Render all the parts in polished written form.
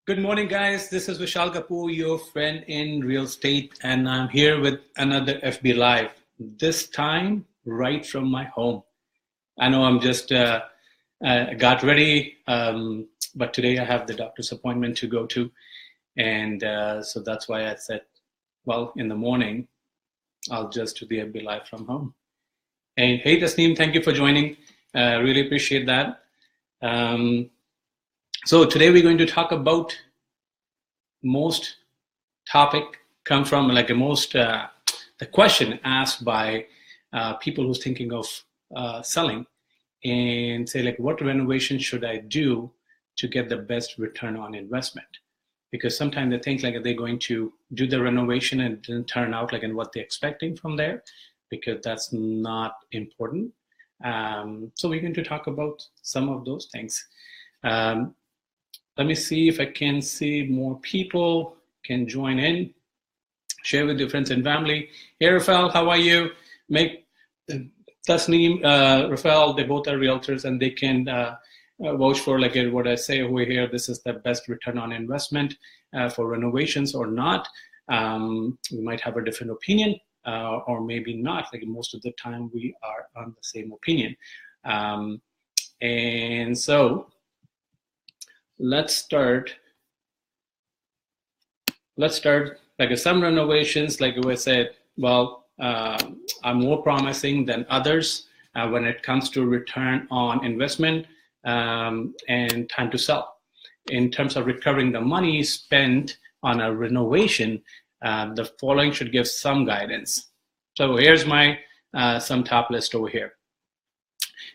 Good morning, guys. This is Vishal Kapoor, your friend in real estate, and I'm here with another FB Live. This time, right from my home. I know I'm just got ready, but today I have the doctor's appointment to go to, and so that's why I said, well, in the morning, I'll just do the FB Live from home. And hey, Tasneem, thank you for joining. Really appreciate that. So today we're going to talk about most topic come from like the question asked by people who's thinking of selling and say like, what renovation should I do to get the best return on investment? Because sometimes they think like they're going to do the renovation and it didn't turn out like in what they're expecting from there, because that's not important. So we're going to talk about some of those things. Let me see if I can see more people can join in, share with your friends and family. Hey, Rafael, how are you? Make Tasneem, Rafael, they both are realtors and they can vouch for like what I say over here. This is the best return on investment for renovations or not. We might have a different opinion or maybe not. Like most of the time we are on the same opinion. And so let's start like some renovations, like we said, well, are more promising than others when it comes to return on investment and time to sell. In terms of recovering the money spent on a renovation, the following should give some guidance. So here's my some top list over here.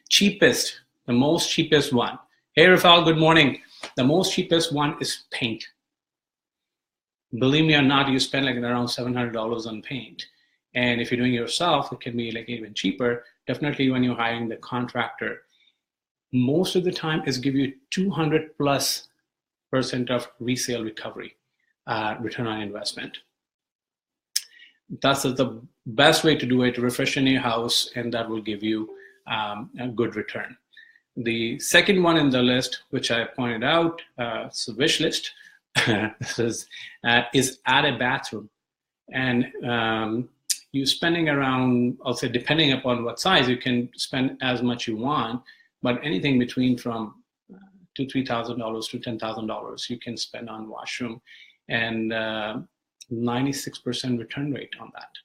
Cheapest, the most cheapest one. Hey, Rafael, good morning. The most cheapest one is paint. Believe me or not, you spend like around $700 on paint. And if you're doing it yourself, it can be like even cheaper. Definitely when you're hiring the contractor. Most of the time is give you 200+% of resale recovery, return on investment. That's the best way to do it, refreshing your house, and that will give you a good return. The second one in the list, which I pointed out, it's a wish list, is add a bathroom. And you're spending around, I'll say, depending upon what size, you can spend as much you want, but anything between from $2,000 to $3,000 to $10,000 you can spend on washroom, and 96% return rate on that.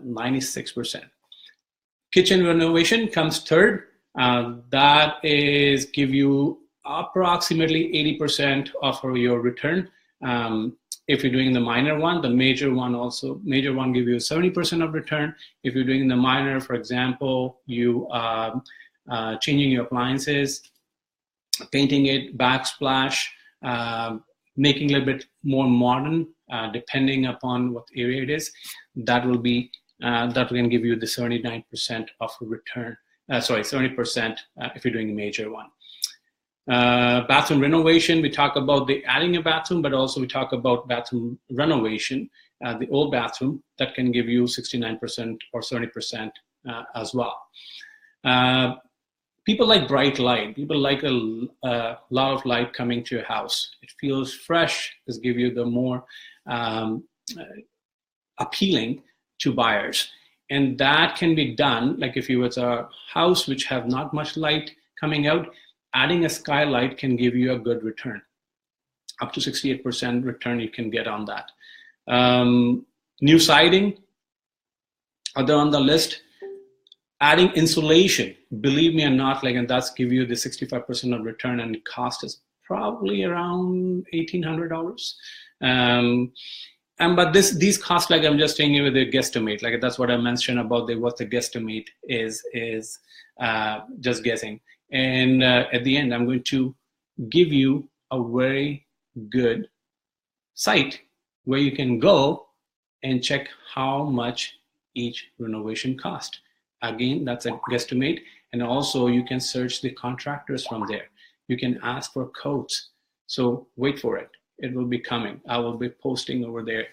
96%. Kitchen renovation comes third. That is give you approximately 80% of your return. If you're doing the minor one, the major one give you 70% of return. If you're doing the minor, for example, you changing your appliances, painting it, backsplash, making a little bit more modern, depending upon what area it is, that will be that can give you the 79% of return. 70% if you're doing a major one. Bathroom renovation, we talk about the adding a bathroom, but also we talk about bathroom renovation, the old bathroom, that can give you 69% or 70% as well. People like bright light. People like a lot of light coming to your house. It feels fresh. This gives you the more appealing to buyers. And that can be done, like if you was a house which have not much light coming out, adding a skylight can give you a good return. Up to 68% return you can get on that. New siding, other on the list. Adding insulation, believe me or not, like, and that's give you the 65% of return, and the cost is probably around $1,800. But these costs, like I'm just saying you with a guesstimate, like that's what I mentioned about what the guesstimate is just guessing. And at the end, I'm going to give you a very good site where you can go and check how much each renovation cost. Again, that's a guesstimate. And also you can search the contractors from there. You can ask for quotes. So wait for it. It will be coming. I will be posting over there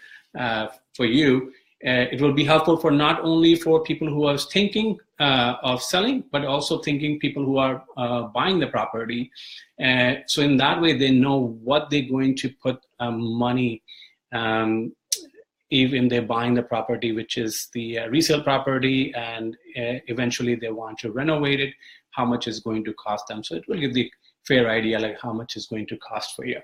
for you. It will be helpful for not only for people who are thinking of selling, but also thinking people who are buying the property. So in that way, they know what they're going to put money, even they're buying the property, which is the resale property, and eventually they want to renovate it, how much is going to cost them. So it will give the fair idea like how much is going to cost for you.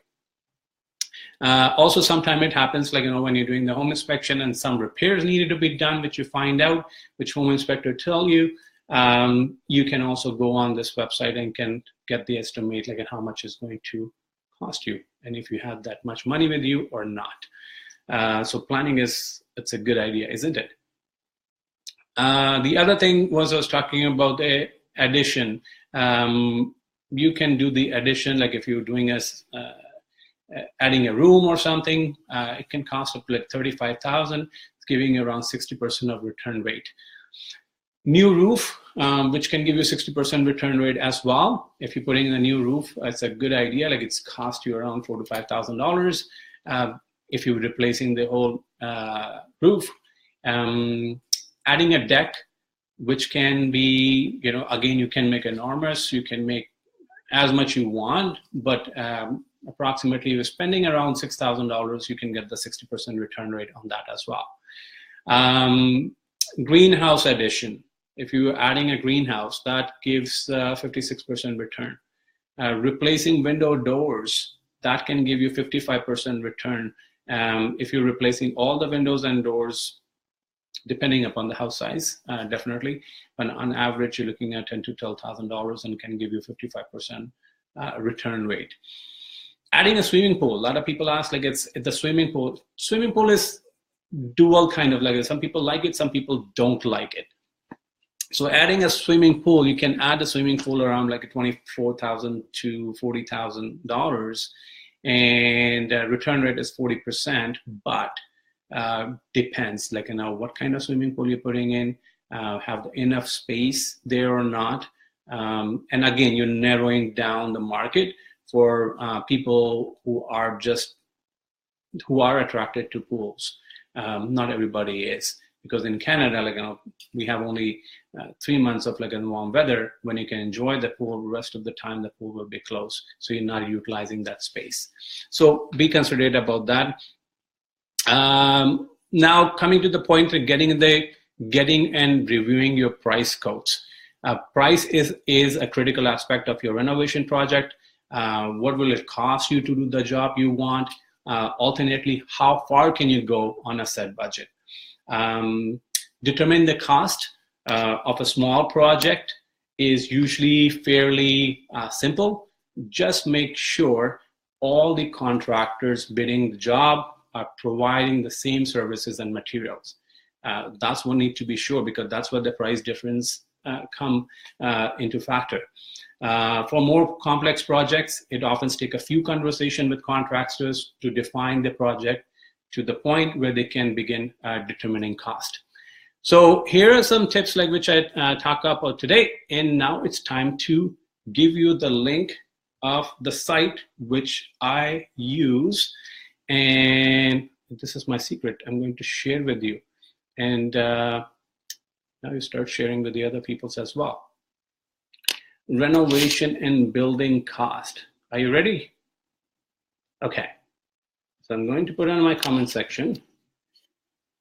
Also, sometimes it happens like, when you're doing the home inspection and some repairs needed to be done, which you find out, which home inspector tell you, you can also go on this website and can get the estimate like how much is going to cost you, and if you have that much money with you or not. So planning it's a good idea, isn't it? The other thing was I was talking about the addition. You can do the addition, like if you're doing adding a room or something, it can cost up like $35,000. It's giving you around 60% of return rate. New roof, which can give you 60% return rate as well. If you're putting in a new roof, it's a good idea. Like it's cost you around $4,000 to $5,000 if you're replacing the whole roof. Adding a deck, which can be, again, you can make enormous. You can make as much you want, but approximately you're spending around $6,000, you can get the 60% return rate on that as well. Greenhouse addition. If you're adding a greenhouse, that gives 56% return. Replacing window doors, that can give you 55% return. If you're replacing all the windows and doors, depending upon the house size, definitely. But on average, you're looking at $10,000 to $12,000 and can give you 55% return rate. Adding a swimming pool. A lot of people ask, like, it's the swimming pool. Swimming pool is dual kind of like, some people like it, some people don't like it. So adding a swimming pool, you can add a swimming pool around like $24,000 to $40,000, and return rate is 40%, but depends, like, what kind of swimming pool you're putting in, have enough space there or not. And again, you're narrowing down the market for people who are attracted to pools. Not everybody is, because in Canada, like, we have only 3 months of like warm weather when you can enjoy the pool. The rest of the time, the pool will be closed, so you're not utilizing that space. So be considerate about that. Now coming to the point of getting and reviewing your price quotes. Price is a critical aspect of your renovation project. What will it cost you to do the job you want? Alternately, how far can you go on a set budget? Determine the cost of a small project is usually fairly simple. Just make sure all the contractors bidding the job are providing the same services and materials. That's what need to be sure, because that's where the price difference come into factor. For more complex projects, it often takes a few conversations with contractors to define the project to the point where they can begin determining cost. So here are some tips like which I talk about today, and now it's time to give you the link of the site which I use, and this is my secret I'm going to share with you, and now you start sharing with the other peoples as well. Renovation and building cost. Are you ready? Okay. So I'm going to put it in my comment section.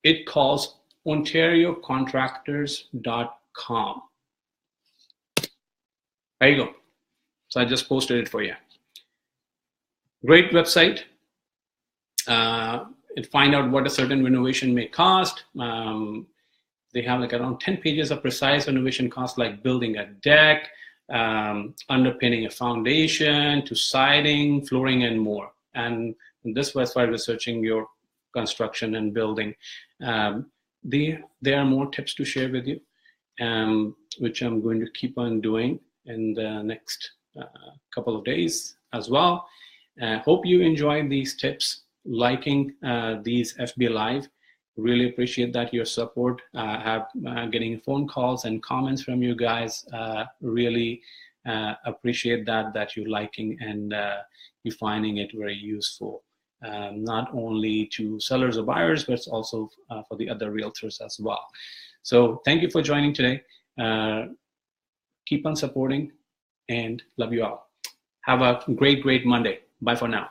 It calls ontariocontractors.com. There you go. So I just posted it for you. Great website. Find out what a certain renovation may cost. They have like around 10 pages of precise renovation costs, like building a deck, underpinning a foundation, to siding, flooring, and more. And this was for researching your construction and building. There are more tips to share with you, which I'm going to keep on doing in the next couple of days as well. Hope you enjoy these tips, liking these FB Live. Really appreciate that, your support. Getting phone calls and comments from you guys. Really appreciate that you're liking and you're finding it very useful. not only to sellers or buyers, but also for the other realtors as well. So thank you for joining today. Keep on supporting and love you all. Have a great Monday. Bye for now.